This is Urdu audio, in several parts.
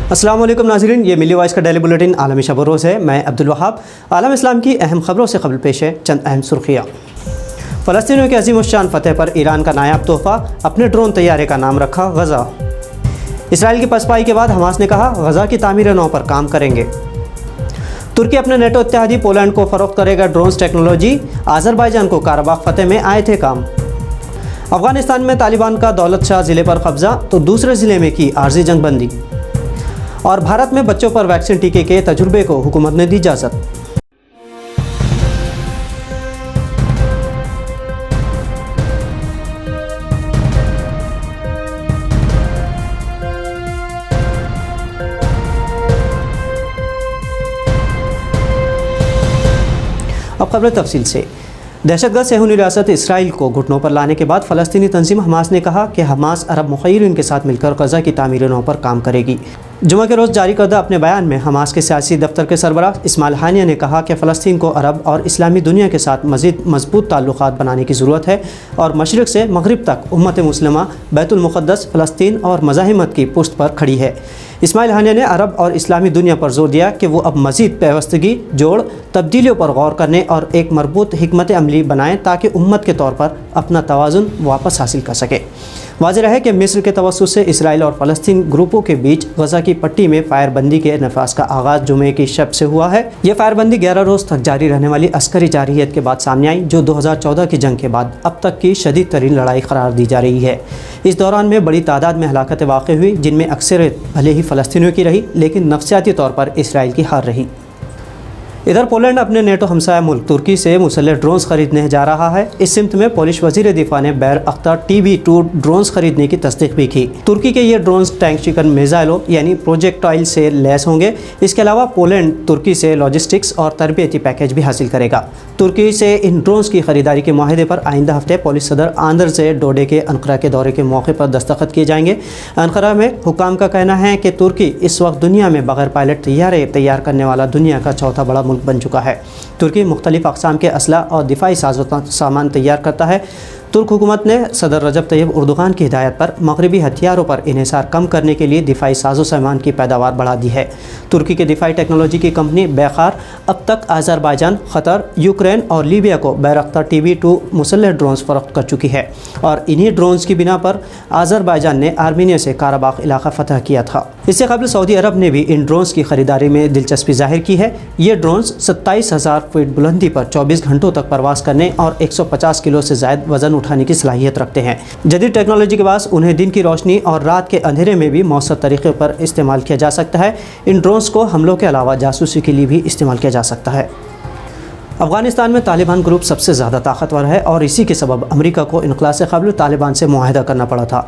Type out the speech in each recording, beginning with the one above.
السلام علیکم ناظرین، یہ ملی وائس کا ڈیلی بلیٹن عالمی شب و روز ہے۔ میں عبدالوہاب۔ عالم اسلام کی اہم خبروں سے قبل پیش ہے چند اہم سرخیاں۔ فلسطینیوں کی عظیم الشان فتح پر ایران کا نایاب تحفہ، اپنے ڈرون طیارے کا نام رکھا غزہ۔ اسرائیل کی پسپائی کے بعد حماس نے کہا غزہ کی تعمیر نو پر کام کریں گے۔ ترکی اپنے نیٹو اتحادی پولینڈ کو فروخت کرے گا ڈرونز ٹیکنالوجی۔ آذربائیجان کو قرہ فتح میں آئے تھے کام۔ افغانستان میں طالبان کا دولت شاہ ضلع پر قبضہ تو دوسرے ضلع میں کی عارضی جنگ بندی۔ اور بھارت میں بچوں پر ویکسین ٹیکے کے تجربے کو حکومت نے دی اجازت۔ اب خبریں تفصیل سے۔ دہشت گرد صہیونی ریاست اسرائیل کو گھٹنوں پر لانے کے بعد فلسطینی تنظیم حماس نے کہا کہ حماس عرب مخیرین کے ساتھ مل کر غزہ کی تعمیر نو پر کام کرے گی۔ جمعہ کے روز جاری کردہ اپنے بیان میں حماس کے سیاسی دفتر کے سربراہ اسماعیل ہانیہ نے کہا کہ فلسطین کو عرب اور اسلامی دنیا کے ساتھ مزید مضبوط تعلقات بنانے کی ضرورت ہے اور مشرق سے مغرب تک امت مسلمہ بیت المقدس، فلسطین اور مزاحمت کی پشت پر کھڑی ہے۔ اسماعیل ہانیہ نے عرب اور اسلامی دنیا پر زور دیا کہ وہ اب مزید پیوستگی، جوڑ، تبدیلیوں پر غور کرنے اور ایک مربوط حکمت عملی بنائیں تاکہ امت کے طور پر اپنا توازن واپس حاصل کر سکے۔ واضح رہے کہ مصر کے توسط سے اسرائیل اور فلسطین گروپوں کے بیچ غزہ کی پٹی میں فائر بندی کے نفاذ کا آغاز جمعے کی شب سے ہوا ہے۔ یہ فائر بندی 11 روز تک جاری رہنے والی عسکری جارحیت کے بعد سامنے آئی، جو 2014 کی جنگ کے بعد اب تک کی شدید ترین لڑائی قرار دی جا رہی ہے۔ اس دوران میں بڑی تعداد میں ہلاکتیں واقع ہوئی، جن میں اکثریت بھلے ہی فلسطینیوں کی رہی لیکن نفسیاتی طور پر اسرائیل کی ہار رہی۔ ادھر پولینڈ اپنے نیٹو ہمسایہ ملک ترکی سے مسلح ڈرونز خریدنے جا رہا ہے۔ اس سمت میں پولش وزیر دفاع نے بیر اختر TB2 ڈرونز خریدنے کی تصدیق بھی کی۔ ترکی کے یہ ڈرونز ٹینک چکن میزائلوں یعنی پروجیکٹائل سے لیس ہوں گے۔ اس کے علاوہ پولینڈ ترکی سے لاجسٹکس اور تربیتی پیکیج بھی حاصل کرے گا۔ ترکی سے ان ڈرونز کی خریداری کے معاہدے پر آئندہ ہفتے پولش صدر آندرزے ڈوڈے کے انقرہ کے دورے کے موقع پر دستخط کیے جائیں گے۔ انقرہ میں حکام کا کہنا ہے کہ ترکی اس وقت دنیا میں بغیر پائلٹ طیارے تیار کرنے والا دنیا کا چوتھا بڑا ملک بن چکا ہے۔ ترکی مختلف اقسام کے اسلحہ اور دفاعی ساز و سامان تیار کرتا ہے۔ ترک حکومت نے صدر رجب طیب اردوغان کی ہدایت پر مغربی ہتھیاروں پر انحصار کم کرنے کے لیے دفاعی ساز و سامان کی پیداوار بڑھا دی ہے۔ ترکی کے دفاعی ٹیکنالوجی کی کمپنی بیخار اب تک آذربائیجان، قطر، یوکرین اور لیبیا کو بیرختر TB2 مسلح ڈرونز فروخت کر چکی ہے اور انہی ڈرونز کی بنا پر آذربائیجان نے آرمینیا سے قرہ علاقہ فتح کیا تھا۔ اس سے قبل سعودی عرب نے بھی ان ڈرونز کی خریداری میں دلچسپی ظاہر کی ہے۔ یہ ڈرونز 27,000 فٹ بلندی پر 24 گھنٹوں تک پرواز کرنے اور 150 کلو سے زائد وزن اٹھانے کی صلاحیت رکھتے ہیں۔ جدید ٹیکنالوجی کے باعث انہیں دن کی روشنی اور رات کے اندھیرے میں بھی مؤثر طریقے پر استعمال کیا جا سکتا ہے۔ ان ڈرونز کو حملوں کے علاوہ جاسوسی کے لیے بھی استعمال کیا جا سکتا ہے۔ افغانستان میں طالبان گروپ سب سے زیادہ طاقتور ہے اور اسی کے سبب امریکہ کو انخلا سے قبل طالبان سے معاہدہ کرنا پڑا تھا۔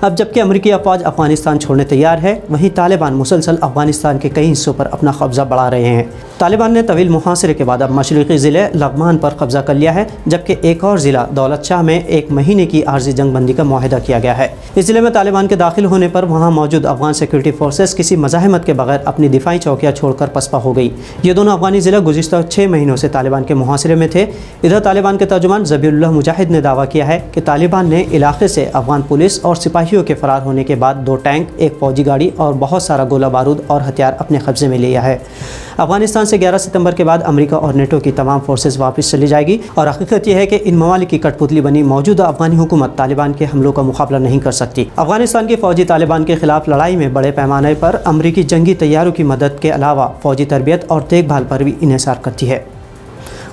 اب جبکہ امریکی افواج افغانستان چھوڑنے تیار ہے، وہیں طالبان مسلسل افغانستان کے کئی حصوں پر اپنا قبضہ بڑھا رہے ہیں۔ طالبان نے طویل محاصرے کے بعد اب مشرقی ضلع لغمان پر قبضہ کر لیا ہے، جبکہ ایک اور ضلع دولت شاہ میں 1 مہینے کی عارضی جنگ بندی کا معاہدہ کیا گیا ہے۔ اس ضلع میں طالبان کے داخل ہونے پر وہاں موجود افغان سیکورٹی فورسز کسی مزاحمت کے بغیر اپنی دفاعی چوکیاں چھوڑ کر پسپا ہو گئی۔ یہ دونوں افغانی ضلع گزشتہ 6 مہینوں سے طالبان کے محاصرے میں تھے۔ ادھر طالبان کے ترجمان ذبیح اللہ مجاہد نے دعویٰ کیا ہے کہ طالبان نے علاقے سے افغان پولیس اور سپاہیوں کے فرار ہونے کے بعد 2 ٹینک، 1 فوجی گاڑی اور بہت سارا گولہ بارود اور ہتھیار اپنے قبضے میں لیا ہے۔ افغانستان سے 11 ستمبر کے بعد امریکہ اور نیٹو کی تمام فورسز واپس چلی جائے گی اور حقیقت یہ ہے کہ ان ممالک کی کٹ پتلی بنی موجودہ افغانی حکومت طالبان کے حملوں کا مقابلہ نہیں کر سکتی۔ افغانستان کی فوجی طالبان کے خلاف لڑائی میں بڑے پیمانے پر امریکی جنگی طیاروں کی مدد کے علاوہ فوجی تربیت اور دیکھ بھال پر بھی انحصار کرتی ہے۔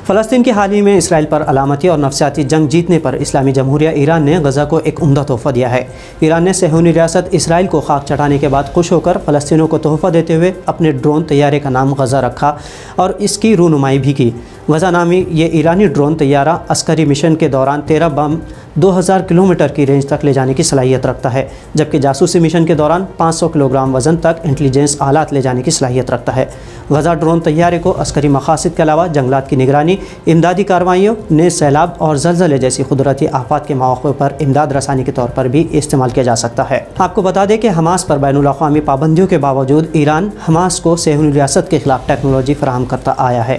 فلسطین کی حال ہی میں اسرائیل پر علامتی اور نفسیاتی جنگ جیتنے پر اسلامی جمہوریہ ایران نے غزہ کو ایک عمدہ تحفہ دیا ہے۔ ایران نے صہیونی ریاست اسرائیل کو خاک چٹانے کے بعد خوش ہو کر فلسطینیوں کو تحفہ دیتے ہوئے اپنے ڈرون طیارے کا نام غزہ رکھا اور اس کی رونمائی بھی کی۔ غزہ نامی یہ ایرانی ڈرون طیارہ عسکری مشن کے دوران 13 بم 2000 کلومیٹر کی رینج تک لے جانے کی صلاحیت رکھتا ہے، جبکہ جاسوسی مشن کے دوران 500 کلوگرام وزن تک انٹیلیجنس آلات لے جانے کی صلاحیت رکھتا ہے۔ غزہ ڈرون طیارے کو عسکری مقاصد کے علاوہ جنگلات کی نگرانی، امدادی کارروائیوں، نیز سیلاب اور زلزلے جیسی قدرتی آفات کے مواقع پر امداد رسانی کے طور پر بھی استعمال کیا جا سکتا ہے۔ آپ کو بتا دیں کہ حماس پر بین الاقوامی پابندیوں کے باوجود ایران حماس کو صہیونی ریاست کے خلاف ٹیکنالوجی فراہم کرتا آیا ہے۔